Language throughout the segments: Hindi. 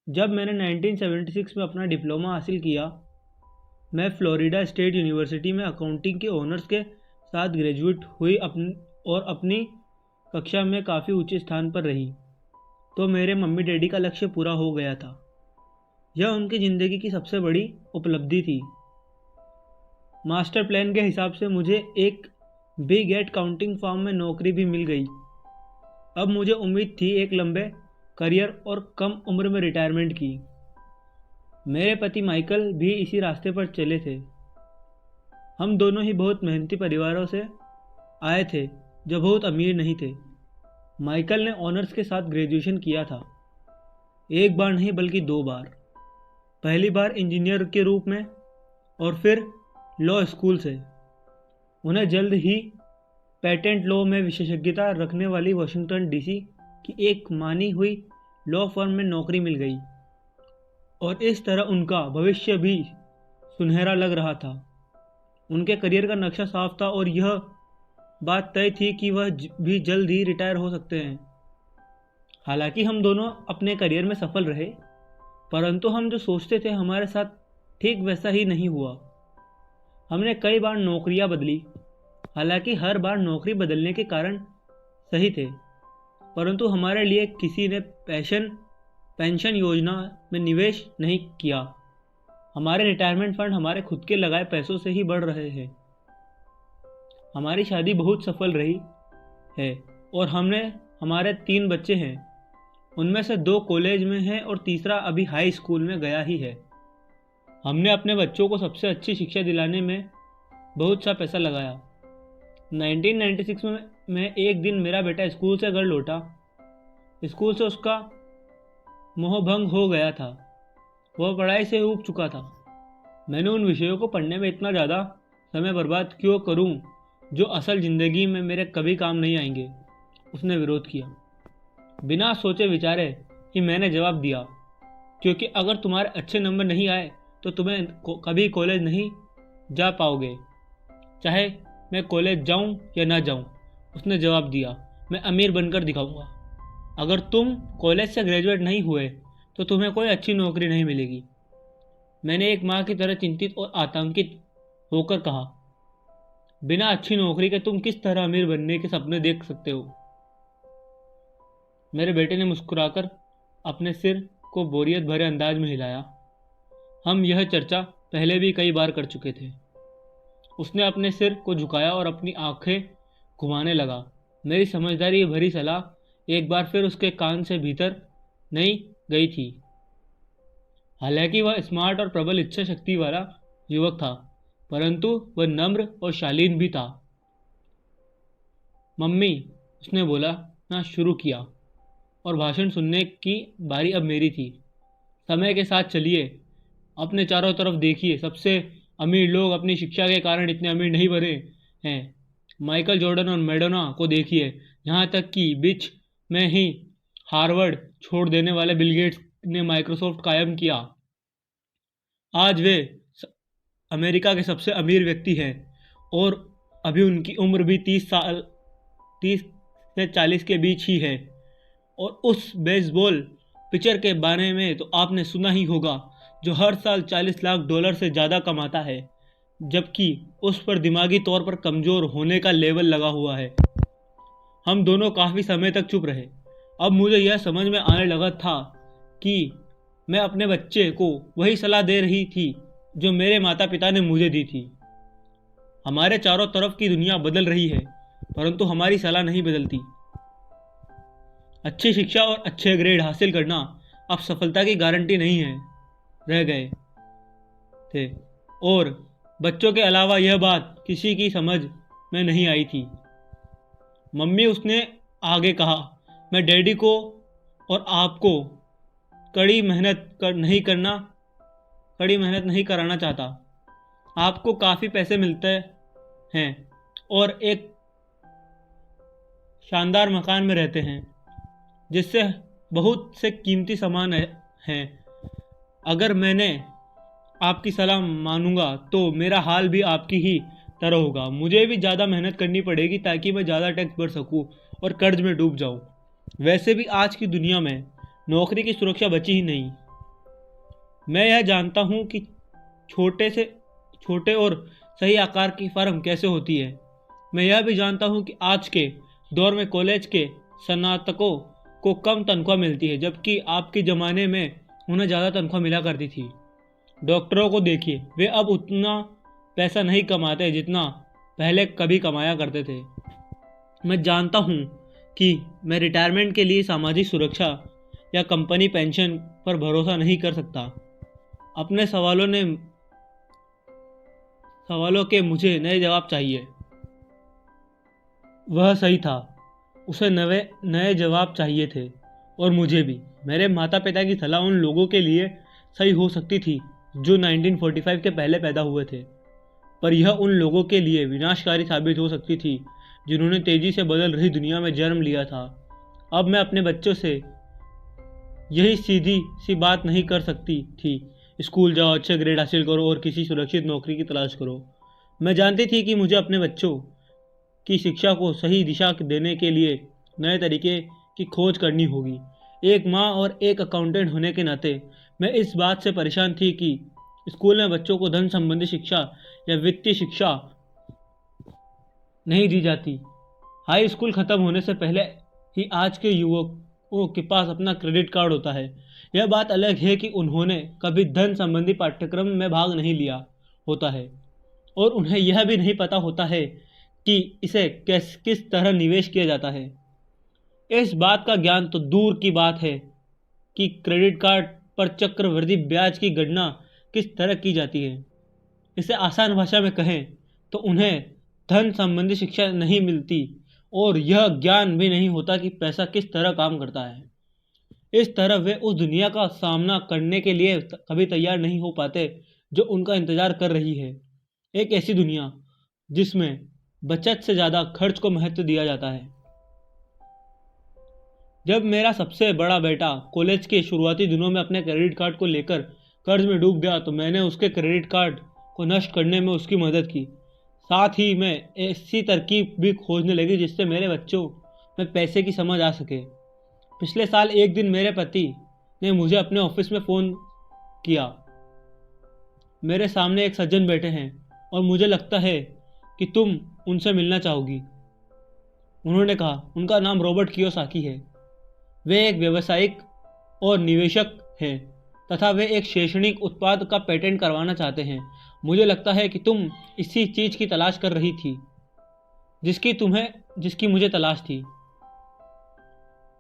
जब मैंने 1976 में अपना डिप्लोमा हासिल किया, मैं फ्लोरिडा स्टेट यूनिवर्सिटी में अकाउंटिंग के ऑनर्स के साथ ग्रेजुएट हुई और अपनी कक्षा में काफ़ी ऊंचे स्थान पर रही। तो मेरे मम्मी डैडी का लक्ष्य पूरा हो गया था। यह उनकी ज़िंदगी की सबसे बड़ी उपलब्धि थी। मास्टर प्लान के हिसाब से मुझे एक बिग एट काउंटिंग फर्म में नौकरी भी मिल गई। अब मुझे उम्मीद थी एक लंबे करियर और कम उम्र में रिटायरमेंट की। मेरे पति माइकल भी इसी रास्ते पर चले थे। हम दोनों ही बहुत मेहनती परिवारों से आए थे जो बहुत अमीर नहीं थे। माइकल ने ऑनर्स के साथ ग्रेजुएशन किया था, एक बार नहीं बल्कि 2 बार। पहली बार इंजीनियर के रूप में और फिर लॉ स्कूल से। उन्हें जल्द ही पेटेंट लॉ में विशेषज्ञता रखने वाली वाशिंगटन डीसी की एक मानी हुई लॉ फर्म में नौकरी मिल गई और इस तरह उनका भविष्य भी सुनहरा लग रहा था। उनके करियर का नक्शा साफ था और यह बात तय थी कि वह भी जल्द ही रिटायर हो सकते हैं। हालांकि हम दोनों अपने करियर में सफल रहे, परंतु हम जो सोचते थे हमारे साथ ठीक वैसा ही नहीं हुआ। हमने कई बार नौकरियां बदली, हालांकि हर बार नौकरी बदलने के कारण सही थे, परंतु हमारे लिए किसी ने पेंशन योजना में निवेश नहीं किया। हमारे रिटायरमेंट फंड हमारे खुद के लगाए पैसों से ही बढ़ रहे हैं। हमारी शादी बहुत सफल रही है और हमारे 3 बच्चे हैं। उनमें से 2 कॉलेज में हैं और तीसरा अभी हाई स्कूल में गया ही है। हमने अपने बच्चों को सबसे अच्छी शिक्षा दिलाने में बहुत सा पैसा लगाया। 1996 में एक दिन मेरा बेटा स्कूल से घर लौटा। स्कूल से उसका मोहभंग हो गया था। वह पढ़ाई से ऊब चुका था। मैंने उन विषयों को पढ़ने में इतना ज़्यादा समय बर्बाद क्यों करूं जो असल ज़िंदगी में मेरे कभी काम नहीं आएंगे, उसने विरोध किया। बिना सोचे विचारे ही मैंने जवाब दिया, क्योंकि अगर तुम्हारे अच्छे नंबर नहीं आए तो तुम्हें कभी कॉलेज नहीं जा पाओगे, चाहे मैं कॉलेज जाऊं या ना जाऊं। उसने जवाब दिया, मैं अमीर बनकर दिखाऊंगा। अगर तुम कॉलेज से ग्रेजुएट नहीं हुए तो तुम्हें कोई अच्छी नौकरी नहीं मिलेगी। मैंने एक माँ की तरह चिंतित और आतंकित होकर कहा, बिना अच्छी नौकरी के तुम किस तरह अमीर बनने के सपने देख सकते हो। मेरे बेटे ने मुस्कुराकर अपने सिर को बोरियत भरे अंदाज में हिलाया। हम यह चर्चा पहले भी कई बार कर चुके थे। उसने अपने सिर को झुकाया और अपनी आंखें घुमाने लगा। मेरी समझदारी भरी सलाह एक बार फिर उसके कान से भीतर नहीं गई थी। हालांकि वह स्मार्ट और प्रबल इच्छा शक्ति वाला युवक था, परंतु वह नम्र और शालीन भी था। मम्मी, उसने बोलना शुरू किया और भाषण सुनने की बारी अब मेरी थी। समय के साथ चलिए, अपने चारों तरफ देखिए। सबसे अमीर लोग अपनी शिक्षा के कारण इतने अमीर नहीं बने हैं। माइकल जॉर्डन और मैडोना को देखिए, यहाँ तक कि बीच में ही हार्वर्ड छोड़ देने वाले बिल गेट्स ने माइक्रोसॉफ्ट कायम किया। आज वे अमेरिका के सबसे अमीर व्यक्ति हैं और अभी उनकी उम्र भी 30 से 40 के बीच ही है। और उस बेसबॉल पिचर के बारे में तो आपने सुना ही होगा, जो हर साल $40 लाख से ज़्यादा कमाता है, जबकि उस पर दिमागी तौर पर कमज़ोर होने का लेबल लगा हुआ है। हम दोनों काफ़ी समय तक चुप रहे। अब मुझे यह समझ में आने लगा था कि मैं अपने बच्चे को वही सलाह दे रही थी जो मेरे माता पिता ने मुझे दी थी। हमारे चारों तरफ की दुनिया बदल रही है, परंतु हमारी सलाह नहीं बदलती। अच्छी शिक्षा और अच्छे ग्रेड हासिल करना अब सफलता की गारंटी नहीं है रह गए थे, और बच्चों के अलावा यह बात किसी की समझ में नहीं आई थी। मम्मी, उसने आगे कहा, मैं डैडी को और आपको कड़ी मेहनत नहीं कराना चाहता। आपको काफ़ी पैसे मिलते हैं और एक शानदार मकान में रहते हैं जिससे बहुत से कीमती सामान हैं। अगर मैंने आपकी सलाह मानूंगा तो मेरा हाल भी आपकी ही तरह होगा। मुझे भी ज़्यादा मेहनत करनी पड़ेगी ताकि मैं ज़्यादा टैक्स भर सकूं और कर्ज में डूब जाऊं। वैसे भी आज की दुनिया में नौकरी की सुरक्षा बची ही नहीं। मैं यह जानता हूँ कि छोटे और सही आकार की फर्म कैसे होती है। मैं यह भी जानता हूँ कि आज के दौर में कॉलेज के स्नातकों को कम तनख्वाह मिलती है, जबकि आपके ज़माने में उन्हें ज़्यादा तनख्वाह मिला करती थी। डॉक्टरों को देखिए, वे अब उतना पैसा नहीं कमाते जितना पहले कभी कमाया करते थे। मैं जानता हूँ कि मैं रिटायरमेंट के लिए सामाजिक सुरक्षा या कंपनी पेंशन पर भरोसा नहीं कर सकता। अपने सवालों के मुझे नए जवाब चाहिए। वह सही था, उसे नए जवाब चाहिए थे, और मुझे भी। मेरे माता पिता की सलाह उन लोगों के लिए सही हो सकती थी जो 1945 के पहले पैदा हुए थे, पर यह उन लोगों के लिए विनाशकारी साबित हो सकती थी जिन्होंने तेजी से बदल रही दुनिया में जन्म लिया था। अब मैं अपने बच्चों से यही सीधी सी बात नहीं कर सकती थी, स्कूल जाओ, अच्छे ग्रेड हासिल करो और किसी सुरक्षित नौकरी की तलाश करो। मैं जानती थी कि मुझे अपने बच्चों की शिक्षा को सही दिशा देने के लिए नए तरीके की खोज करनी होगी। एक माँ और एक अकाउंटेंट होने के नाते मैं इस बात से परेशान थी कि स्कूल में बच्चों को धन संबंधी शिक्षा या वित्तीय शिक्षा नहीं दी जाती। हाई स्कूल खत्म होने से पहले ही आज के युवकों के पास अपना क्रेडिट कार्ड होता है। यह बात अलग है कि उन्होंने कभी धन संबंधी पाठ्यक्रम में भाग नहीं लिया होता है और उन्हें यह भी नहीं पता होता है कि इसे किस तरह निवेश किया जाता है। इस बात का ज्ञान तो दूर की बात है कि क्रेडिट कार्ड पर चक्रवृद्धि ब्याज की गणना किस तरह की जाती है। इसे आसान भाषा में कहें तो उन्हें धन संबंधी शिक्षा नहीं मिलती और यह ज्ञान भी नहीं होता कि पैसा किस तरह काम करता है। इस तरह वे उस दुनिया का सामना करने के लिए कभी तैयार नहीं हो पाते जो उनका इंतजार कर रही है। एक ऐसी दुनिया जिसमें बचत से ज़्यादा खर्च को महत्व दिया जाता है। जब मेरा सबसे बड़ा बेटा कॉलेज के शुरुआती दिनों में अपने क्रेडिट कार्ड को लेकर कर्ज में डूब गया तो मैंने उसके क्रेडिट कार्ड को नष्ट करने में उसकी मदद की। साथ ही मैं ऐसी तरकीब भी खोजने लगी जिससे मेरे बच्चों में पैसे की समझ आ सके। पिछले साल एक दिन मेरे पति ने मुझे अपने ऑफिस में फ़ोन किया। मेरे सामने एक सज्जन बैठे हैं और मुझे लगता है कि तुम उनसे मिलना चाहोगी। उन्होंने कहा। उनका नाम रॉबर्ट कियोसाकी है। वे एक व्यवसायिक और निवेशक हैं तथा वे एक शैक्षणिक उत्पाद का पेटेंट करवाना चाहते हैं। मुझे लगता है कि तुम इसी चीज़ की तलाश कर रही थी जिसकी मुझे तलाश थी।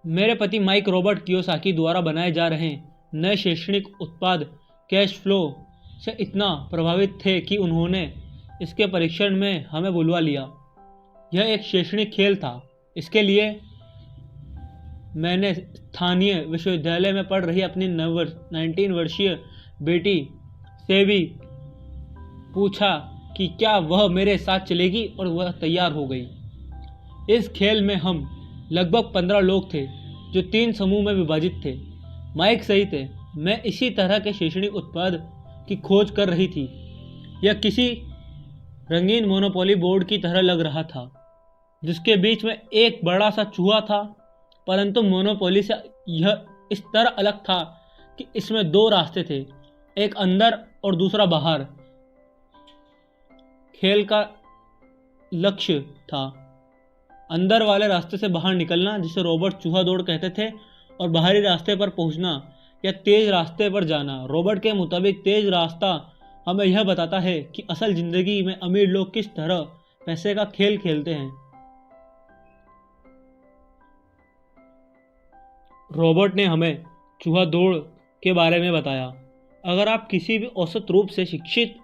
मेरे पति माइक रॉबर्ट कियोसाकी द्वारा बनाए जा रहे नए शैक्षणिक उत्पाद कैश फ्लो से इतना प्रभावित थे कि उन्होंने इसके परीक्षण में हमें बुलवा लिया। यह एक शैक्षणिक खेल था। इसके लिए मैंने स्थानीय विश्वविद्यालय में पढ़ रही अपनी 19 वर्षीय बेटी से भी पूछा कि क्या वह मेरे साथ चलेगी और वह तैयार हो गई। इस खेल में हम लगभग 15 लोग थे जो 3 समूह में विभाजित थे। माइक सही थे। मैं इसी तरह के शैक्षणिक उत्पाद की खोज कर रही थी। यह किसी रंगीन मोनोपोली बोर्ड की तरह लग रहा था जिसके बीच में एक बड़ा सा चूहा था, परंतु मोनोपोली से यह इस तरह अलग था कि इसमें 2 रास्ते थे, एक अंदर और दूसरा बाहर। खेल का लक्ष्य था अंदर वाले रास्ते से बाहर निकलना, जिसे रॉबर्ट चूहा दौड़ कहते थे, और बाहरी रास्ते पर पहुंचना या तेज रास्ते पर जाना। रॉबर्ट के मुताबिक तेज रास्ता हमें यह बताता है कि असल जिंदगी में अमीर लोग किस तरह पैसे का खेल खेलते हैं। रॉबर्ट ने हमें चूहा दौड़ के बारे में बताया। अगर आप किसी भी औसत रूप से शिक्षित,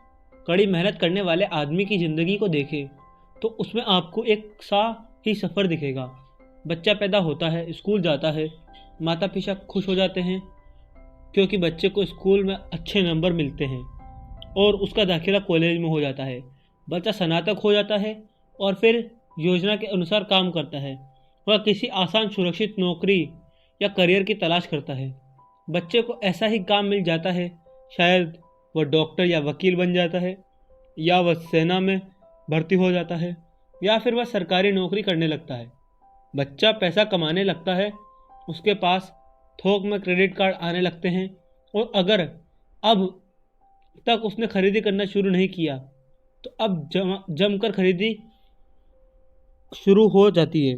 कड़ी मेहनत करने वाले आदमी की ज़िंदगी को देखें तो उसमें आपको एक सा ही सफ़र दिखेगा। बच्चा पैदा होता है, स्कूल जाता है, माता पिता खुश हो जाते हैं क्योंकि बच्चे को स्कूल में अच्छे नंबर मिलते हैं और उसका दाखिला कॉलेज में हो जाता है। बच्चा स्नातक हो जाता है और फिर योजना के अनुसार काम करता है। वह किसी आसान सुरक्षित नौकरी या करियर की तलाश करता है। बच्चे को ऐसा ही काम मिल जाता है, शायद वह डॉक्टर या वकील बन जाता है, या वह सेना में भर्ती हो जाता है, या फिर वह सरकारी नौकरी करने लगता है। बच्चा पैसा कमाने लगता है, उसके पास थोक में क्रेडिट कार्ड आने लगते हैं, और अगर अब तक उसने खरीदी करना शुरू नहीं किया, तो अब जमकर खरीदी शुरू हो जाती है।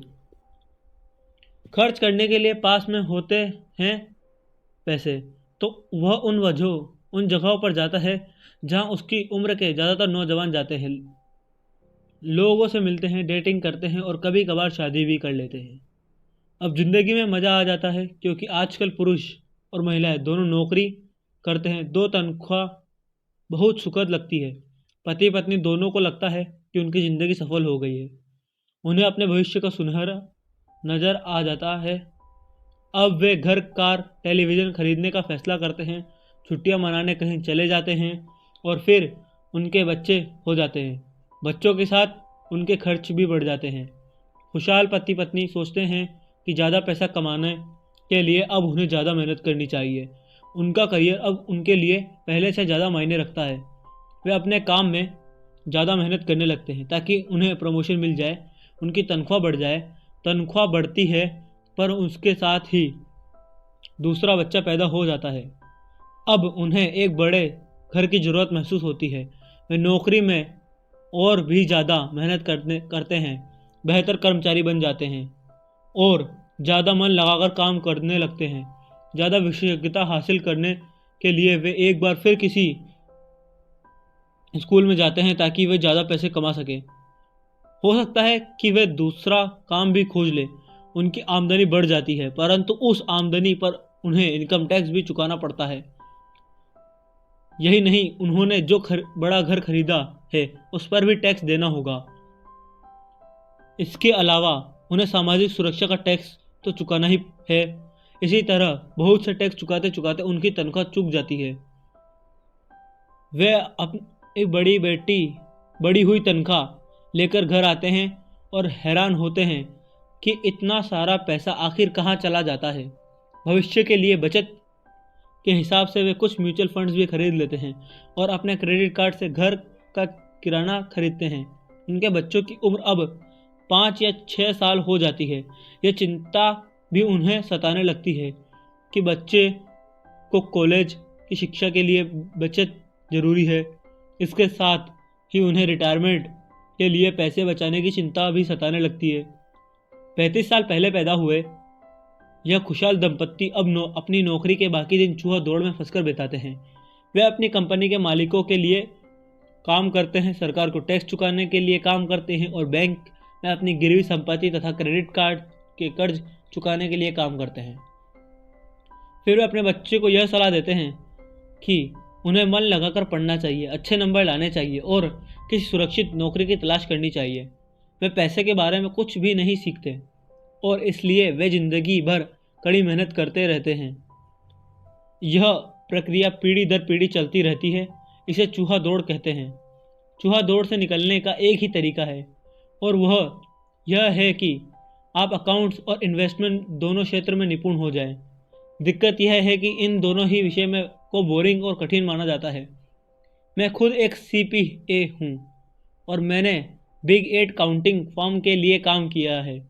खर्च करने के लिए पास में होते हैं पैसे, तो वह उन जगहों पर जाता है जहां उसकी उम्र के ज़्यादातर नौजवान जाते हैं, लोगों से मिलते हैं, डेटिंग करते हैं और कभी कभार शादी भी कर लेते हैं। अब ज़िंदगी में मज़ा आ जाता है, क्योंकि आजकल पुरुष और महिलाएं दोनों नौकरी करते हैं। दो तनख्वाह बहुत सुखद लगती है। पति पत्नी दोनों को लगता है कि उनकी ज़िंदगी सफल हो गई है। उन्हें अपने भविष्य का सुनहरा नज़र आ जाता है। अब वे घर, कार, टेलीविज़न खरीदने का फैसला करते हैं, छुट्टियां मनाने कहीं चले जाते हैं और फिर उनके बच्चे हो जाते हैं। बच्चों के साथ उनके खर्च भी बढ़ जाते हैं। खुशहाल पति पत्नी सोचते हैं कि ज़्यादा पैसा कमाने के लिए अब उन्हें ज़्यादा मेहनत करनी चाहिए। उनका करियर अब उनके लिए पहले से ज़्यादा मायने रखता है। वे अपने काम में ज़्यादा मेहनत करने लगते हैं ताकि उन्हें प्रमोशन मिल जाए, उनकी तनख्वाह बढ़ जाए। तनख्वाह बढ़ती है, पर उसके साथ ही दूसरा बच्चा पैदा हो जाता है। अब उन्हें एक बड़े घर की ज़रूरत महसूस होती है। वे नौकरी में और भी ज़्यादा मेहनत करते हैं, बेहतर कर्मचारी बन जाते हैं और ज़्यादा मन लगाकर काम करने लगते हैं। ज़्यादा विशेषज्ञता हासिल करने के लिए वे एक बार फिर किसी स्कूल में जाते हैं ताकि वे ज़्यादा पैसे कमा सकें। हो सकता है कि वे दूसरा काम भी खोज ले। उनकी आमदनी बढ़ जाती है, परंतु उस आमदनी पर उन्हें इनकम टैक्स भी चुकाना पड़ता है। यही नहीं, उन्होंने जो बड़ा घर खरीदा है उस पर भी टैक्स देना होगा। इसके अलावा उन्हें सामाजिक सुरक्षा का टैक्स तो चुकाना ही है। इसी तरह बहुत से टैक्स चुकाते चुकाते उनकी तनख्वाह चुक जाती है। वे अपनी बड़ी हुई तनख्वाह लेकर घर आते हैं और हैरान होते हैं कि इतना सारा पैसा आखिर कहाँ चला जाता है। भविष्य के लिए बचत के हिसाब से वे कुछ म्यूचुअल फंड्स भी खरीद लेते हैं और अपने क्रेडिट कार्ड से घर का किराना खरीदते हैं। उनके बच्चों की उम्र अब 5 या 6 साल हो जाती है। यह चिंता भी उन्हें सताने लगती है कि बच्चे को कॉलेज की शिक्षा के लिए बचत जरूरी है। इसके साथ ही उन्हें रिटायरमेंट के लिए पैसे बचाने की चिंता भी सताने लगती है। 35 साल पहले पैदा हुए यह खुशहाल दंपत्ति अब अपनी नौकरी के बाकी दिन चूहा दौड़ में फंसकर बिताते हैं। वे अपनी कंपनी के मालिकों के लिए काम करते हैं, सरकार को टैक्स चुकाने के लिए काम करते हैं और बैंक में अपनी गिरवी संपत्ति तथा क्रेडिट कार्ड के कर्ज चुकाने के लिए काम करते हैं। फिर वे अपने बच्चे को यह सलाह देते हैं कि उन्हें मन लगाकर पढ़ना चाहिए, अच्छे नंबर लाने चाहिए और किसी सुरक्षित नौकरी की तलाश करनी चाहिए। वे पैसे के बारे में कुछ भी नहीं सीखते और इसलिए वे जिंदगी भर कड़ी मेहनत करते रहते हैं। यह प्रक्रिया पीढ़ी दर पीढ़ी चलती रहती है। इसे चूहा दौड़ कहते हैं। चूहा दौड़ से निकलने का एक ही तरीका है और वह यह है कि आप अकाउंट्स और इन्वेस्टमेंट दोनों क्षेत्र में निपुण हो जाएं। दिक्कत यह है कि इन दोनों ही विषय में को बोरिंग और कठिन माना जाता है। मैं खुद एक CPA हूँ और मैंने बिग 8 काउंटिंग फर्म के लिए काम किया है।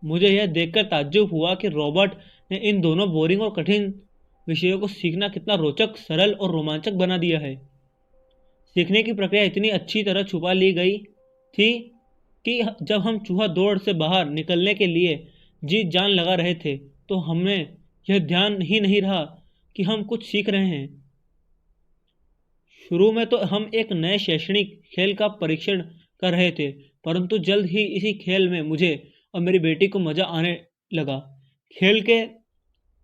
मुझे यह देखकर ताज्जुब हुआ कि रॉबर्ट ने इन दोनों बोरिंग और कठिन विषयों को सीखना कितना रोचक, सरल और रोमांचक बना दिया है। सीखने की प्रक्रिया इतनी अच्छी तरह छुपा ली गई थी कि जब हम चूहा दौड़ से बाहर निकलने के लिए जी जान लगा रहे थे तो हमें यह ध्यान ही नहीं रहा कि हम कुछ सीख रहे हैं। शुरू में तो हम एक नए शैक्षणिक खेल का परीक्षण कर रहे थे, परंतु जल्द ही इसी खेल में मुझे और मेरी बेटी को मज़ा आने लगा। खेल के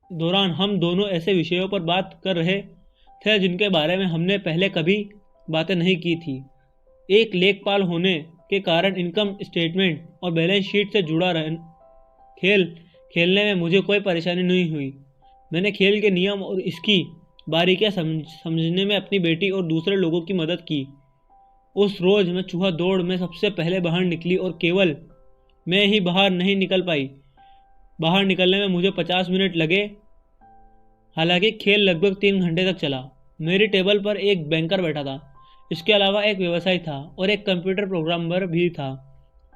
दौरान हम दोनों ऐसे विषयों पर बात कर रहे थे जिनके बारे में हमने पहले कभी बातें नहीं की थी। एक लेखपाल होने के कारण इनकम स्टेटमेंट और बैलेंस शीट से जुड़ा खेल खेलने में मुझे कोई परेशानी नहीं हुई। मैंने खेल के नियम और इसकी बारीकियां समझने में अपनी बेटी और दूसरे लोगों की मदद की। उस रोज़ मैं चूहा दौड़ में सबसे पहले बाहर निकली और केवल मैं ही बाहर नहीं निकल पाई। बाहर निकलने में मुझे 50 मिनट लगे। हालांकि खेल लगभग 3 घंटे तक चला। मेरी टेबल पर एक बैंकर बैठा था, इसके अलावा एक व्यवसायी था और एक कंप्यूटर प्रोग्रामर भी था।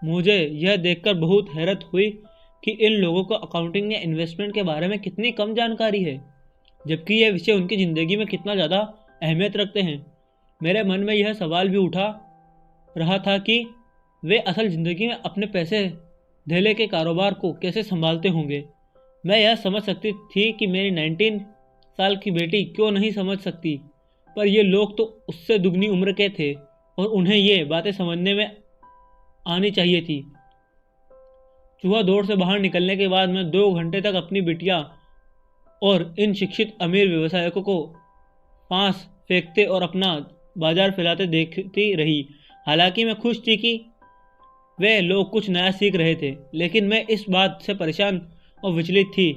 मुझे यह देखकर बहुत हैरत हुई कि इन लोगों को अकाउंटिंग या इन्वेस्टमेंट के बारे में कितनी कम जानकारी है, जबकि यह विषय उनकी ज़िंदगी में कितना ज़्यादा अहमियत रखते हैं। मेरे मन में यह सवाल भी उठा रहा था कि वे असल ज़िंदगी में अपने पैसे धेले के कारोबार को कैसे संभालते होंगे। मैं यह समझ सकती थी कि मेरी 19 साल की बेटी क्यों नहीं समझ सकती, पर ये लोग तो उससे दुगनी उम्र के थे और उन्हें ये बातें समझने में आनी चाहिए थी। सुबह दौड़ से बाहर निकलने के बाद मैं 2 घंटे तक अपनी बिटिया और इन शिक्षित अमीर व्यवसायिकों को पास फेंकते और अपना बाजार फैलाते देखती रही। हालांकि मैं खुश थी कि वे लोग कुछ नया सीख रहे थे, लेकिन मैं इस बात से परेशान और विचलित थी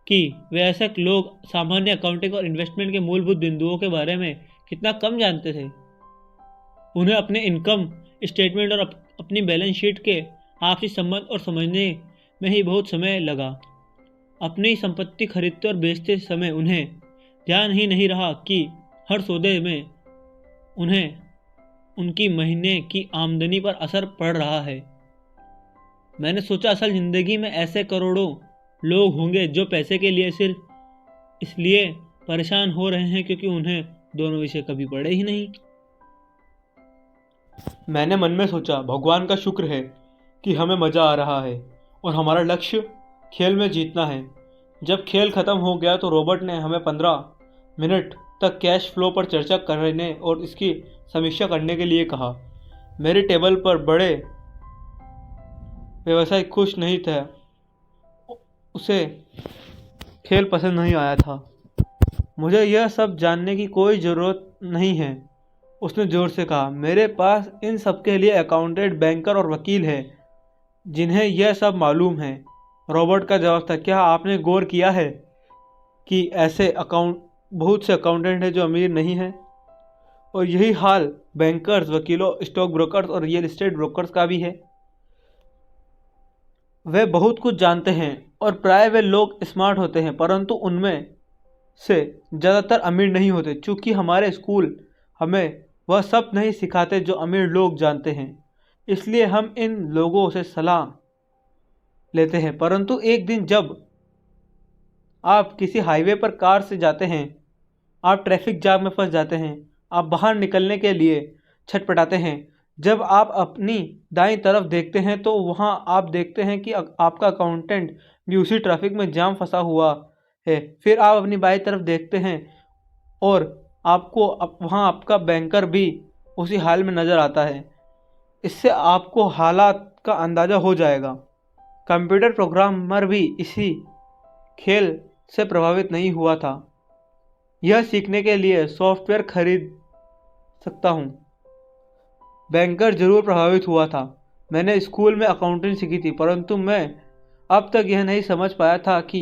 कि वयस्क लोग सामान्य अकाउंटिंग और इन्वेस्टमेंट के मूलभूत बिंदुओं के बारे में कितना कम जानते थे। उन्हें अपने इनकम स्टेटमेंट और अपनी बैलेंस शीट के आपसी संबंध और समझने में ही बहुत समय लगा। अपनी संपत्ति खरीदते और बेचते समय उन्हें ध्यान ही नहीं रहा कि हर सौदे में उन्हें उनकी महीने की आमदनी पर असर पड़ रहा है। मैंने सोचा असल ज़िंदगी में ऐसे करोड़ों लोग होंगे जो पैसे के लिए सिर्फ इसलिए परेशान हो रहे हैं क्योंकि उन्हें दोनों विषय कभी पढ़े ही नहीं। मैंने मन में सोचा, भगवान का शुक्र है कि हमें मज़ा आ रहा है और हमारा लक्ष्य खेल में जीतना है। जब खेल ख़त्म हो गया तो रॉबर्ट ने हमें 15 मिनट तक कैश फ्लो पर चर्चा करने और इसकी समीक्षा करने के लिए कहा। मेरी टेबल पर बड़े व्यवसायी खुश नहीं थे, उसे खेल पसंद नहीं आया था। मुझे यह सब जानने की कोई ज़रूरत नहीं है, उसने ज़ोर से कहा। मेरे पास इन सब के लिए अकाउंटेंट, बैंकर और वकील हैं जिन्हें यह सब मालूम है। रॉबर्ट का जवाब था, क्या आपने गौर किया है कि ऐसे बहुत से अकाउंटेंट हैं जो अमीर नहीं हैं, और यही हाल बैंकर्स, वकीलों, स्टॉक ब्रोकर्स और रियल एस्टेट ब्रोकर्स का भी है। वे बहुत कुछ जानते हैं और प्राय वे लोग स्मार्ट होते हैं, परंतु उनमें से ज़्यादातर अमीर नहीं होते। चूँकि हमारे स्कूल हमें वह सब नहीं सिखाते जो अमीर लोग जानते हैं, इसलिए हम इन लोगों से सलाह लेते हैं। परंतु एक दिन जब आप किसी हाईवे पर कार से जाते हैं, आप ट्रैफिक जाम में फंस जाते हैं, आप बाहर निकलने के लिए छटपटाते हैं। जब आप अपनी दाईं तरफ देखते हैं तो वहां आप देखते हैं कि आपका अकाउंटेंट भी उसी ट्रैफिक में जाम फंसा हुआ है। फिर आप अपनी बाईं तरफ देखते हैं और आपको वहां आपका बैंकर भी उसी हाल में नज़र आता है। इससे आपको हालात का अंदाज़ा हो जाएगा। कंप्यूटर प्रोग्रामर भी इसी खेल से प्रभावित नहीं हुआ था। यह सीखने के लिए सॉफ्टवेयर खरीद सकता हूँ। बैंकर जरूर प्रभावित हुआ था। मैंने स्कूल में अकाउंटिंग सीखी थी, परंतु मैं अब तक यह नहीं समझ पाया था कि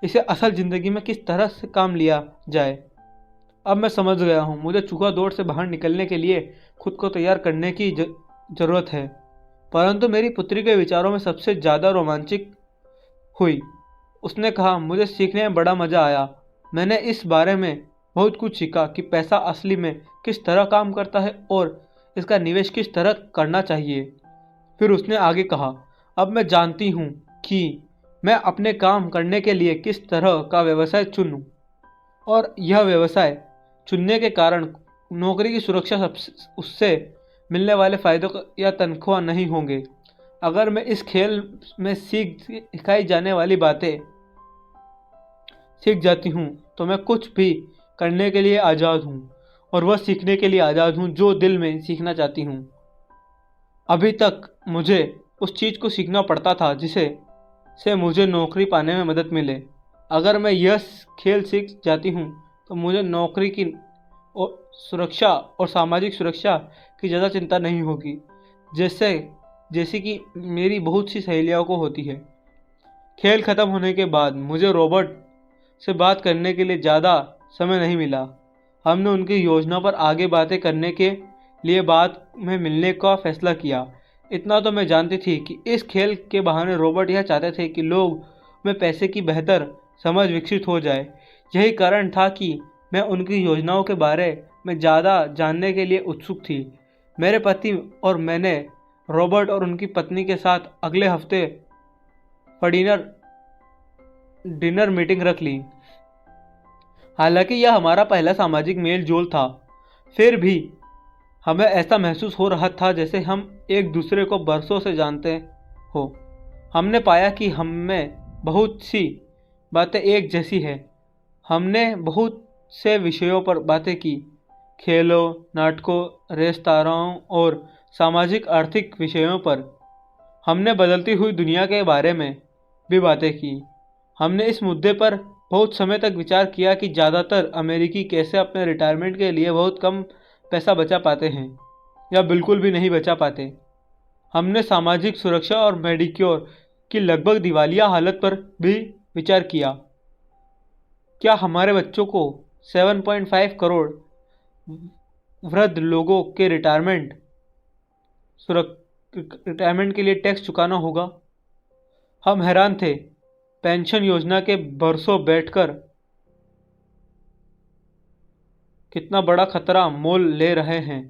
इसे असल ज़िंदगी में किस तरह से काम लिया जाए। अब मैं समझ गया हूँ। मुझे चूहा दौड़ से बाहर निकलने के लिए खुद को तैयार करने की ज़रूरत है। परंतु मेरी पुत्री के विचारों में सबसे ज़्यादा रोमांचिक हुई। उसने कहा, मुझे सीखने में बड़ा मज़ा आया। मैंने इस बारे में बहुत कुछ सीखा कि पैसा असली में किस तरह काम करता है और इसका निवेश किस तरह करना चाहिए। फिर उसने आगे कहा, अब मैं जानती हूँ कि मैं अपने काम करने के लिए किस तरह का व्यवसाय चुनूँ, और यह व्यवसाय चुनने के कारण नौकरी की सुरक्षा, उससे मिलने वाले फ़ायदों या तनख्वाह नहीं होंगे। अगर मैं इस खेल में सिखाई जाने वाली बातें सीख जाती हूँ तो मैं कुछ भी करने के लिए आज़ाद हूँ, और वह सीखने के लिए आज़ाद हूँ जो दिल में सीखना चाहती हूँ। अभी तक मुझे उस चीज़ को सीखना पड़ता था जिसे से मुझे नौकरी पाने में मदद मिले। अगर मैं यह खेल सीख जाती हूँ तो मुझे नौकरी की सुरक्षा और सामाजिक सुरक्षा की ज़्यादा चिंता नहीं होगी, जैसे कि मेरी बहुत सी सहेलियों को होती है। खेल ख़त्म होने के बाद मुझे रॉबर्ट से बात करने के लिए ज़्यादा समय नहीं मिला। हमने उनकी योजना पर आगे बातें करने के लिए बाद में मिलने का फैसला किया। इतना तो मैं जानती थी कि इस खेल के बहाने रॉबर्ट यह चाहते थे कि लोग में पैसे की बेहतर समझ विकसित हो जाए। यही कारण था कि मैं उनकी योजनाओं के बारे में ज़्यादा जानने के लिए उत्सुक थी। मेरे पति और मैंने रॉबर्ट और उनकी पत्नी के साथ अगले हफ्ते डिनर मीटिंग रख ली। हालांकि यह हमारा पहला सामाजिक मेल जोल था, फिर भी हमें ऐसा महसूस हो रहा था जैसे हम एक दूसरे को बरसों से जानते हो। हमने पाया कि हमें बहुत सी बातें एक जैसी है। हमने बहुत से विषयों पर बातें की, खेलों, नाटकों, रेस्तराओं और सामाजिक आर्थिक विषयों पर। हमने बदलती हुई दुनिया के बारे में भी बातें की। हमने इस मुद्दे पर बहुत समय तक विचार किया कि ज़्यादातर अमेरिकी कैसे अपने रिटायरमेंट के लिए बहुत कम पैसा बचा पाते हैं या बिल्कुल भी नहीं बचा पाते। हमने सामाजिक सुरक्षा और मेडिक्योर की लगभग दिवालिया हालत पर भी विचार किया। क्या हमारे बच्चों को 7.5 करोड़ वृद्ध लोगों के रिटायरमेंट के लिए टैक्स चुकाना होगा? हम हैरान थे। पेंशन योजना के बरसों बैठकर कितना बड़ा खतरा मोल ले रहे हैं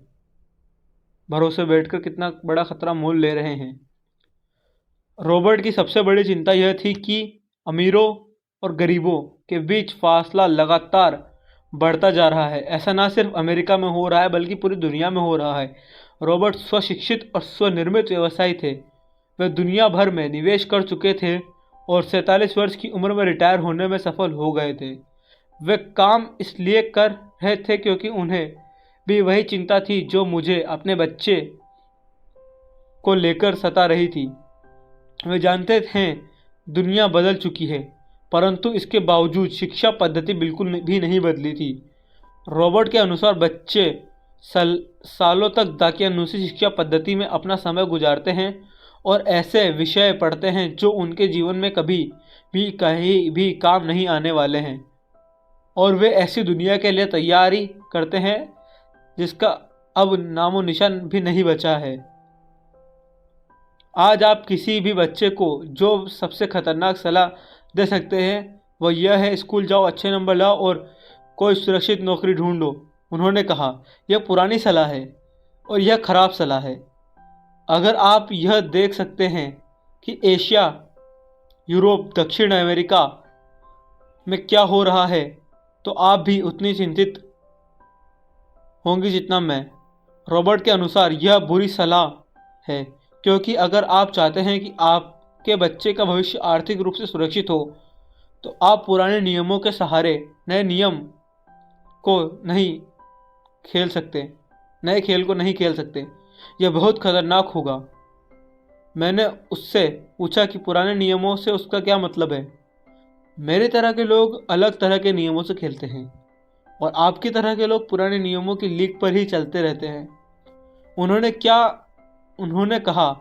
भरोसे बैठकर कितना बड़ा खतरा मोल ले रहे हैं। रॉबर्ट की सबसे बड़ी चिंता यह थी कि अमीरों और गरीबों के बीच फासला लगातार बढ़ता जा रहा है। ऐसा न सिर्फ अमेरिका में हो रहा है बल्कि पूरी दुनिया में हो रहा है। रॉबर्ट स्वशिक्षित और स्वनिर्मित व्यवसायी थे। वे दुनिया भर में निवेश कर चुके थे और 47 वर्ष की उम्र में रिटायर होने में सफल हो गए थे। वे काम इसलिए कर रहे थे क्योंकि उन्हें भी वही चिंता थी जो मुझे अपने बच्चे को लेकर सता रही थी। वे जानते थे दुनिया बदल चुकी है, परंतु इसके बावजूद शिक्षा पद्धति बिल्कुल भी नहीं बदली थी। रॉबर्ट के अनुसार बच्चे सालों तक दाकियानूसी शिक्षा पद्धति में अपना समय गुजारते हैं और ऐसे विषय पढ़ते हैं जो उनके जीवन में कभी भी कहीं भी काम नहीं आने वाले हैं, और वे ऐसी दुनिया के लिए तैयारी करते हैं जिसका अब नामो निशान भी नहीं बचा है। आज आप किसी भी बच्चे को जो सबसे खतरनाक सलाह दे सकते हैं वह यह है, स्कूल जाओ, अच्छे नंबर लाओ और कोई सुरक्षित नौकरी ढूंढो। उन्होंने कहा, यह पुरानी सलाह है और यह खराब सलाह है। अगर आप यह देख सकते हैं कि एशिया, यूरोप, दक्षिण अमेरिका में क्या हो रहा है तो आप भी उतनी चिंतित होंगी जितना मैं। रॉबर्ट के अनुसार यह बुरी सलाह है, क्योंकि अगर आप चाहते हैं कि आपके बच्चे का भविष्य आर्थिक रूप से सुरक्षित हो तो आप पुराने नियमों के सहारे नए खेल को नहीं खेल सकते। यह बहुत खतरनाक होगा। मैंने उससे पूछा कि पुराने नियमों से उसका क्या मतलब है। मेरे तरह के लोग अलग तरह के नियमों से खेलते हैं और आपकी तरह के लोग पुराने नियमों की लीक पर ही चलते रहते हैं। उन्होंने कहा,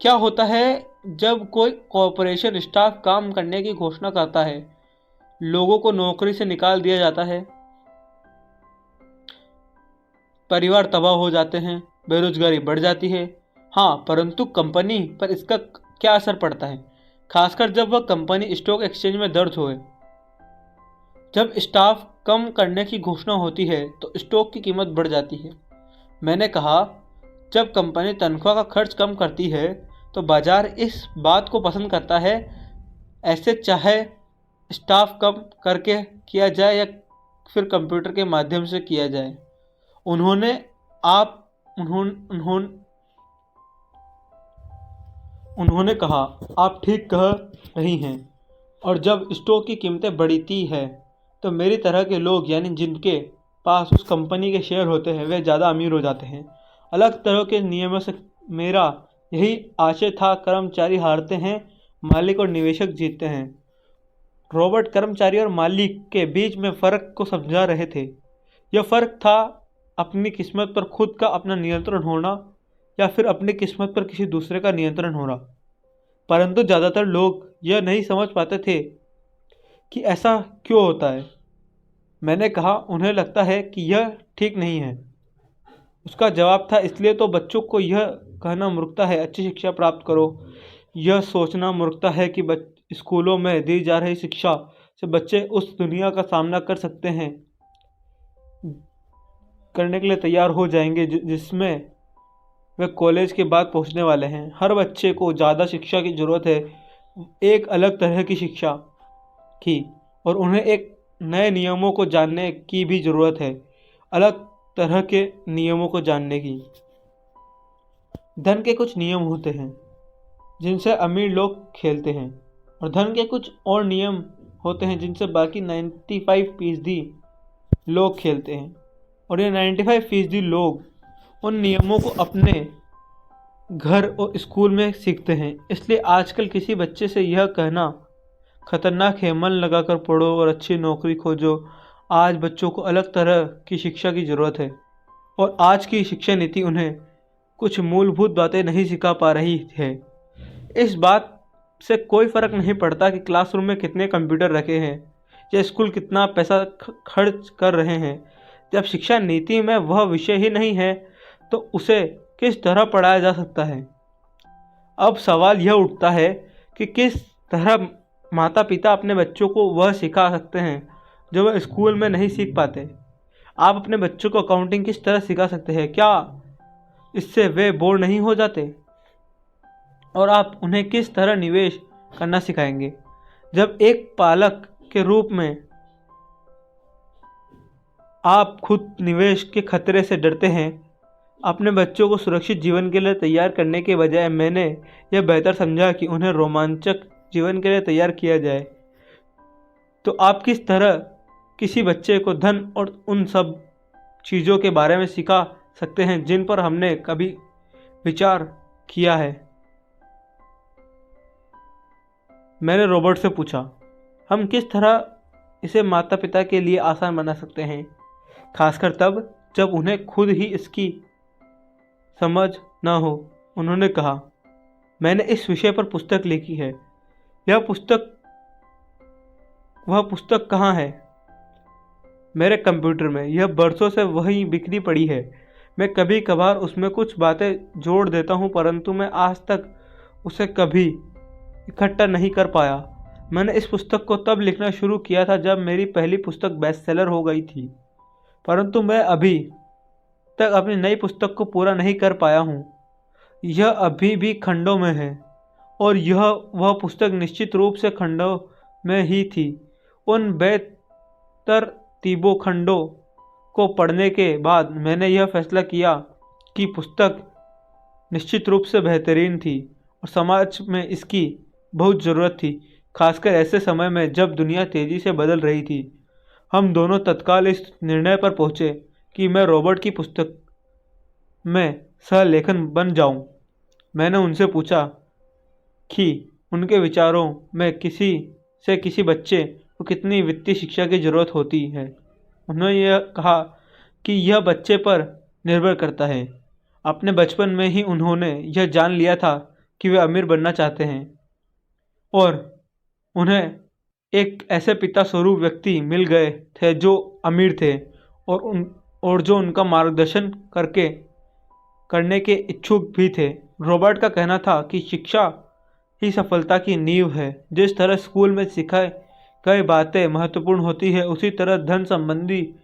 क्या होता है जब कोई कॉरपोरेशन स्टाफ काम करने की घोषणा करता है, लोगों को नौकरी से निकाल दिया जाता है, परिवार तबाह हो जाते हैं, बेरोजगारी बढ़ जाती है। हाँ, परंतु कंपनी पर इसका क्या असर पड़ता है, खासकर जब वह कंपनी स्टॉक एक्सचेंज में दर्ज होए। जब स्टाफ कम करने की घोषणा होती है तो स्टॉक की कीमत बढ़ जाती है। मैंने कहा, जब कंपनी तनख्वाह का खर्च कम करती है तो बाजार इस बात को पसंद करता है, ऐसे चाहे स्टाफ कम करके किया जाए या फिर कंप्यूटर के माध्यम से किया जाए। उन्होंने कहा, आप ठीक कह रही हैं। और जब स्टॉक की कीमतें बढ़ती है तो मेरी तरह के लोग, यानी जिनके पास उस कंपनी के शेयर होते हैं, वे ज़्यादा अमीर हो जाते हैं। अलग तरह के नियमों से मेरा यही आशय था। कर्मचारी हारते हैं, मालिक और निवेशक जीतते हैं। रॉबर्ट कर्मचारी और मालिक के बीच में फ़र्क को समझा रहे थे। यह फ़र्क था अपनी किस्मत पर खुद का अपना नियंत्रण होना या फिर अपनी किस्मत पर किसी दूसरे का नियंत्रण होना। परंतु ज़्यादातर लोग यह नहीं समझ पाते थे कि ऐसा क्यों होता है। मैंने कहा, उन्हें लगता है कि यह ठीक नहीं है। उसका जवाब था, इसलिए तो बच्चों को यह कहना मूर्खता है, अच्छी शिक्षा प्राप्त करो। यह सोचना मूर्खता है कि स्कूलों में दी जा रही शिक्षा से बच्चे उस दुनिया का सामना करने के लिए तैयार हो जाएंगे जिसमें वे कॉलेज के बाद पहुंचने वाले हैं। हर बच्चे को ज़्यादा शिक्षा की ज़रूरत है, एक अलग तरह की शिक्षा की, और उन्हें एक नए नियमों को जानने की भी ज़रूरत है, अलग तरह के नियमों को जानने की। धन के कुछ नियम होते हैं जिनसे अमीर लोग खेलते हैं, और धन के कुछ और नियम होते हैं जिनसे बाकी 95% लोग खेलते हैं। और ये 95% लोग उन नियमों को अपने घर और स्कूल में सीखते हैं। इसलिए आजकल किसी बच्चे से यह कहना खतरनाक है, मन लगाकर पढ़ो और अच्छी नौकरी खोजो। आज बच्चों को अलग तरह की शिक्षा की ज़रूरत है, और आज की शिक्षा नीति उन्हें कुछ मूलभूत बातें नहीं सिखा पा रही है। इस बात से कोई फ़र्क नहीं पड़ता कि क्लासरूम में कितने कंप्यूटर रखे हैं या स्कूल कितना पैसा खर्च कर रहे हैं। जब शिक्षा नीति में वह विषय ही नहीं है तो उसे किस तरह पढ़ाया जा सकता है। अब सवाल यह उठता है कि किस तरह माता पिता अपने बच्चों को वह सिखा सकते हैं जो वह स्कूल में नहीं सीख पाते। आप अपने बच्चों को अकाउंटिंग किस तरह सिखा सकते हैं? क्या इससे वे बोर नहीं हो जाते? और आप उन्हें किस तरह निवेश करना सिखाएंगे? जब एक पालक के रूप में आप खुद निवेश के खतरे से डरते हैं, अपने बच्चों को सुरक्षित जीवन के लिए तैयार करने के बजाय मैंने यह बेहतर समझा कि उन्हें रोमांचक जीवन के लिए तैयार किया जाए। तो आप किस तरह किसी बच्चे को धन और उन सब चीज़ों के बारे में सिखा सकते हैं जिन पर हमने कभी विचार किया है? मैंने रॉबर्ट से पूछा। हम किस तरह इसे माता पिता के लिए आसान बना सकते हैं, खासकर तब जब उन्हें खुद ही इसकी समझ न हो? उन्होंने कहा, मैंने इस विषय पर पुस्तक लिखी है। वह पुस्तक कहाँ है? मेरे कंप्यूटर में। यह बरसों से वहीं बिखरी पड़ी है। मैं कभी कभार उसमें कुछ बातें जोड़ देता हूँ, परंतु मैं आज तक उसे कभी इकट्ठा नहीं कर पाया। मैंने इस पुस्तक को तब लिखना शुरू किया था जब मेरी पहली पुस्तक बेस्टसेलर हो गई थी, परंतु मैं अभी तक अपनी नई पुस्तक को पूरा नहीं कर पाया हूँ। यह अभी भी खंडों में है, और वह पुस्तक निश्चित रूप से खंडों में ही थी। उन बेतरतीबों खंडों को पढ़ने के बाद मैंने यह फैसला किया कि पुस्तक निश्चित रूप से बेहतरीन थी और समाज में इसकी बहुत ज़रूरत थी, खासकर ऐसे समय में जब दुनिया तेज़ी से बदल रही थी। हम दोनों तत्काल इस निर्णय पर पहुँचे कि मैं रॉबर्ट की पुस्तक में सह-लेखन बन जाऊं। मैंने उनसे पूछा कि उनके विचारों में किसी बच्चे को कितनी वित्तीय शिक्षा की ज़रूरत होती है। उन्होंने यह कहा कि यह बच्चे पर निर्भर करता है। अपने बचपन में ही उन्होंने यह जान लिया था कि वे अमीर बनना चाहते हैं, और उन्हें एक ऐसे पिता स्वरूप व्यक्ति मिल गए थे जो अमीर थे और जो उनका मार्गदर्शन करने के इच्छुक भी थे। रॉबर्ट का कहना था कि शिक्षा ही सफलता की नींव है। जिस तरह स्कूल में सिखाई गई बातें महत्वपूर्ण होती है, उसी तरह धन संबंधी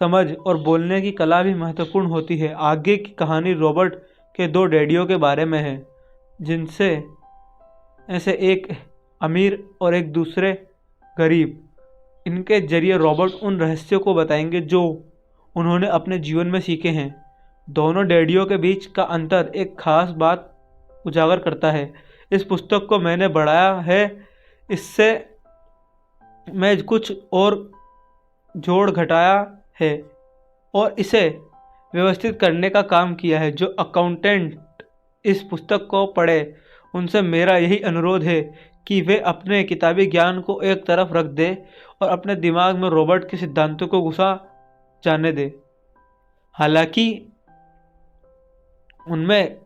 समझ और बोलने की कला भी महत्वपूर्ण होती है। आगे की कहानी रॉबर्ट के दो डैडियों के बारे में है, जिनसे ऐसे एक अमीर और एक दूसरे गरीब। इनके जरिए रॉबर्ट उन रहस्यों को बताएंगे जो उन्होंने अपने जीवन में सीखे हैं। दोनों डैडियों के बीच का अंतर एक खास बात उजागर करता है। इस पुस्तक को मैंने बढ़ाया है, इससे मैं कुछ और जोड़ घटाया है और इसे व्यवस्थित करने का काम किया है। जो अकाउंटेंट इस पुस्तक को पढ़े, उनसे मेरा यही अनुरोध है कि वे अपने किताबी ज्ञान को एक तरफ रख दें और अपने दिमाग में रॉबर्ट के सिद्धांतों को घुसा जाने दें। हालांकि उनमें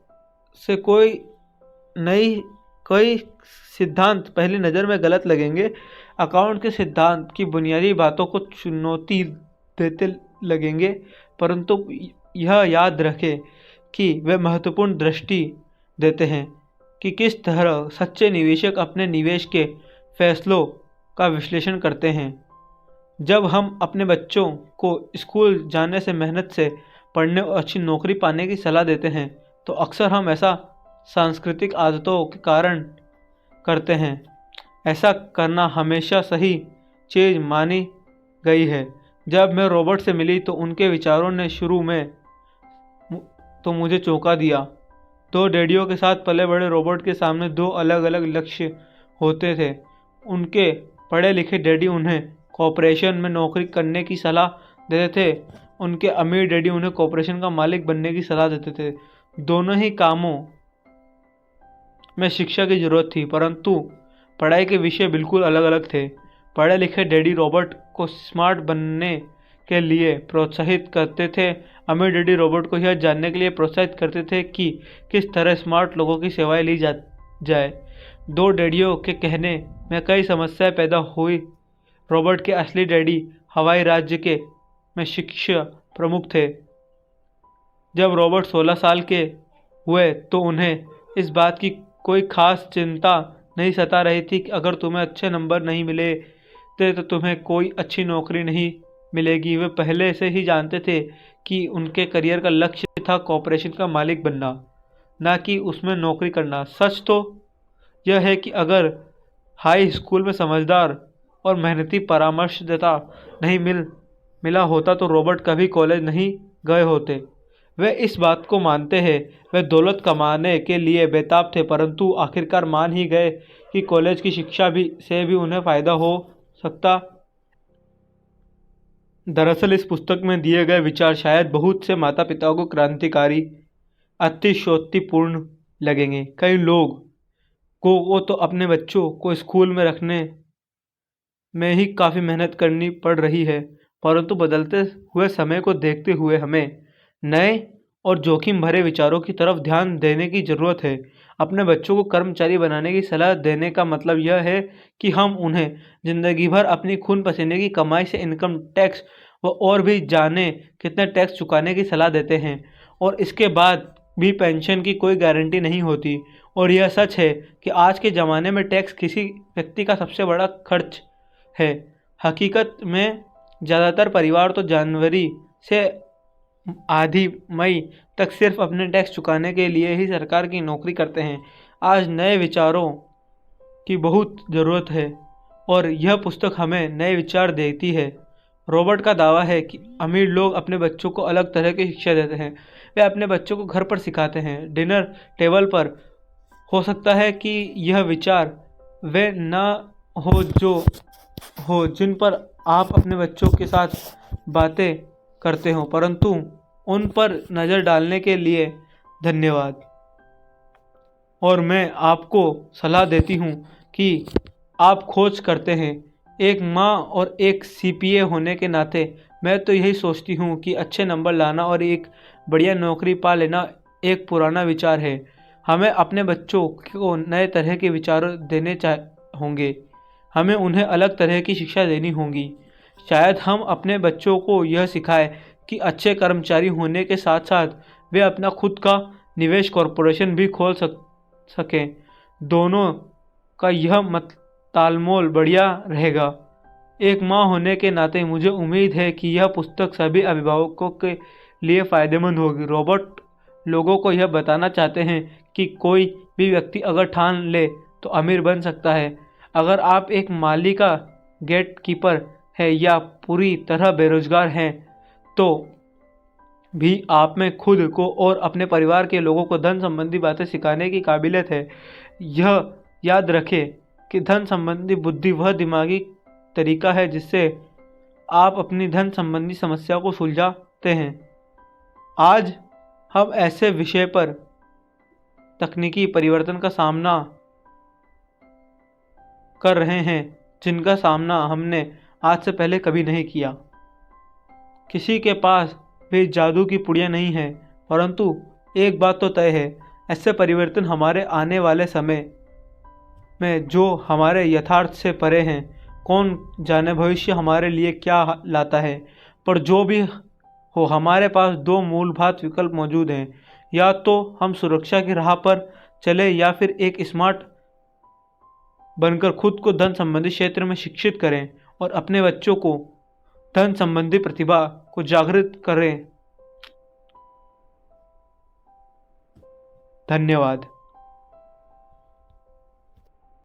से कई सिद्धांत पहली नज़र में गलत लगेंगे। अकाउंट के सिद्धांत की बुनियादी बातों को चुनौती देते लगेंगे, परंतु यह याद रखें कि वे महत्वपूर्ण दृष्टि देते हैं कि किस तरह सच्चे निवेशक अपने निवेश के फैसलों का विश्लेषण करते हैं। जब हम अपने बच्चों को स्कूल जाने से, मेहनत से पढ़ने और अच्छी नौकरी पाने की सलाह देते हैं, तो अक्सर हम ऐसा सांस्कृतिक आदतों के कारण करते हैं। ऐसा करना हमेशा सही चीज़ मानी गई है। जब मैं रॉबर्ट से मिली तो उनके विचारों ने शुरू में तो मुझे चौंका दिया। दो डैडियों के साथ पले बड़े रॉबर्ट के सामने दो अलग अलग लक्ष्य होते थे। उनके पढ़े लिखे डैडी उन्हें कॉरपोरेशन में नौकरी करने की सलाह देते थे, उनके अमीर डैडी उन्हें कॉरपोरेशन का मालिक बनने की सलाह देते थे। दोनों ही कामों में शिक्षा की जरूरत थी, परंतु पढ़ाई के विषय बिल्कुल अलग अलग थे। पढ़े लिखे डैडी रॉबर्ट को स्मार्ट बनने के लिए प्रोत्साहित करते थे। अमीर डैडी रॉबर्ट को यह जानने के लिए प्रोत्साहित करते थे कि किस तरह स्मार्ट लोगों की सेवाएं ली जाए। दो डैडियों के कहने में कई समस्याएं पैदा हुई। रॉबर्ट के असली डैडी हवाई राज्य के में शिक्षा प्रमुख थे। जब रॉबर्ट 16 साल के हुए तो उन्हें इस बात की कोई खास चिंता नहीं सता रही थी कि अगर तुम्हें अच्छे नंबर नहीं मिले तो तुम्हें कोई अच्छी नौकरी नहीं मिलेगी। वे पहले से ही जानते थे कि उनके करियर का लक्ष्य था कॉरपोरेशन का मालिक बनना, ना कि उसमें नौकरी करना। सच तो यह है कि अगर हाई स्कूल में समझदार और मेहनती परामर्शदाता नहीं मिला होता तो रॉबर्ट कभी कॉलेज नहीं गए होते। वे इस बात को मानते हैं, वे दौलत कमाने के लिए बेताब थे, परंतु आखिरकार मान ही गए कि कॉलेज की शिक्षा से भी उन्हें फ़ायदा हो सकता। दरअसल इस पुस्तक में दिए गए विचार शायद बहुत से माता पिताओं को क्रांतिकारी, अतिशयोक्तिपूर्ण लगेंगे। कई लोग को वो तो अपने बच्चों को स्कूल में रखने में ही काफ़ी मेहनत करनी पड़ रही है, परंतु बदलते हुए समय को देखते हुए हमें नए और जोखिम भरे विचारों की तरफ ध्यान देने की ज़रूरत है। अपने बच्चों को कर्मचारी बनाने की सलाह देने का मतलब यह है कि हम उन्हें ज़िंदगी भर अपनी खून पसीने की कमाई से इनकम टैक्स व और भी जाने कितने टैक्स चुकाने की सलाह देते हैं, और इसके बाद भी पेंशन की कोई गारंटी नहीं होती। और यह सच है कि आज के ज़माने में टैक्स किसी व्यक्ति का सबसे बड़ा खर्च है। हकीकत में ज़्यादातर परिवार तो जनवरी से आधी मई तक सिर्फ अपने टैक्स चुकाने के लिए ही सरकार की नौकरी करते हैं। आज नए विचारों की बहुत ज़रूरत है और यह पुस्तक हमें नए विचार देती है। रॉबर्ट का दावा है कि अमीर लोग अपने बच्चों को अलग तरह की शिक्षा देते हैं। वे अपने बच्चों को घर पर सिखाते हैं, डिनर टेबल पर। हो सकता है कि यह विचार वे न हो जिन पर आप अपने बच्चों के साथ बातें करते हो, परंतु उन पर नज़र डालने के लिए धन्यवाद। और मैं आपको सलाह देती हूँ कि आप खोज करते हैं। एक माँ और एक सीपीए होने के नाते मैं तो यही सोचती हूँ कि अच्छे नंबर लाना और एक बढ़िया नौकरी पा लेना एक पुराना विचार है। हमें अपने बच्चों को नए तरह के विचार देने होंगे। हमें उन्हें अलग तरह की शिक्षा देनी होगी। शायद हम अपने बच्चों को यह सिखाएं कि अच्छे कर्मचारी होने के साथ साथ वे अपना खुद का निवेश कॉरपोरेशन भी खोल सकें। दोनों का यह तालमेल बढ़िया रहेगा। एक माँ होने के नाते मुझे उम्मीद है कि यह पुस्तक सभी अभिभावकों के लिए फ़ायदेमंद होगी। रॉबर्ट लोगों को यह बताना चाहते हैं कि कोई भी व्यक्ति अगर ठान ले तो अमीर बन सकता है। अगर आप एक माली का गेट कीपर है या पूरी तरह बेरोजगार हैं तो भी आप में खुद को और अपने परिवार के लोगों को धन संबंधी बातें सिखाने की काबिलियत है। यह याद रखें कि धन संबंधी बुद्धि वह दिमागी तरीका है जिससे आप अपनी धन संबंधी समस्या को सुलझाते हैं। आज हम ऐसे विषय पर तकनीकी परिवर्तन का सामना कर रहे हैं जिनका सामना हमने आज से पहले कभी नहीं किया। किसी के पास भी जादू की पुड़िया नहीं है, परंतु एक बात तो तय है, ऐसे परिवर्तन हमारे आने वाले समय में जो हमारे यथार्थ से परे हैं। कौन जाने भविष्य हमारे लिए क्या लाता है, पर जो भी हो हमारे पास दो मूलभूत विकल्प मौजूद हैं। या तो हम सुरक्षा की राह पर चले या फिर एक स्मार्ट बनकर खुद को धन संबंधी क्षेत्र में शिक्षित करें और अपने बच्चों को धन संबंधी प्रतिभा को जागृत करें। धन्यवाद।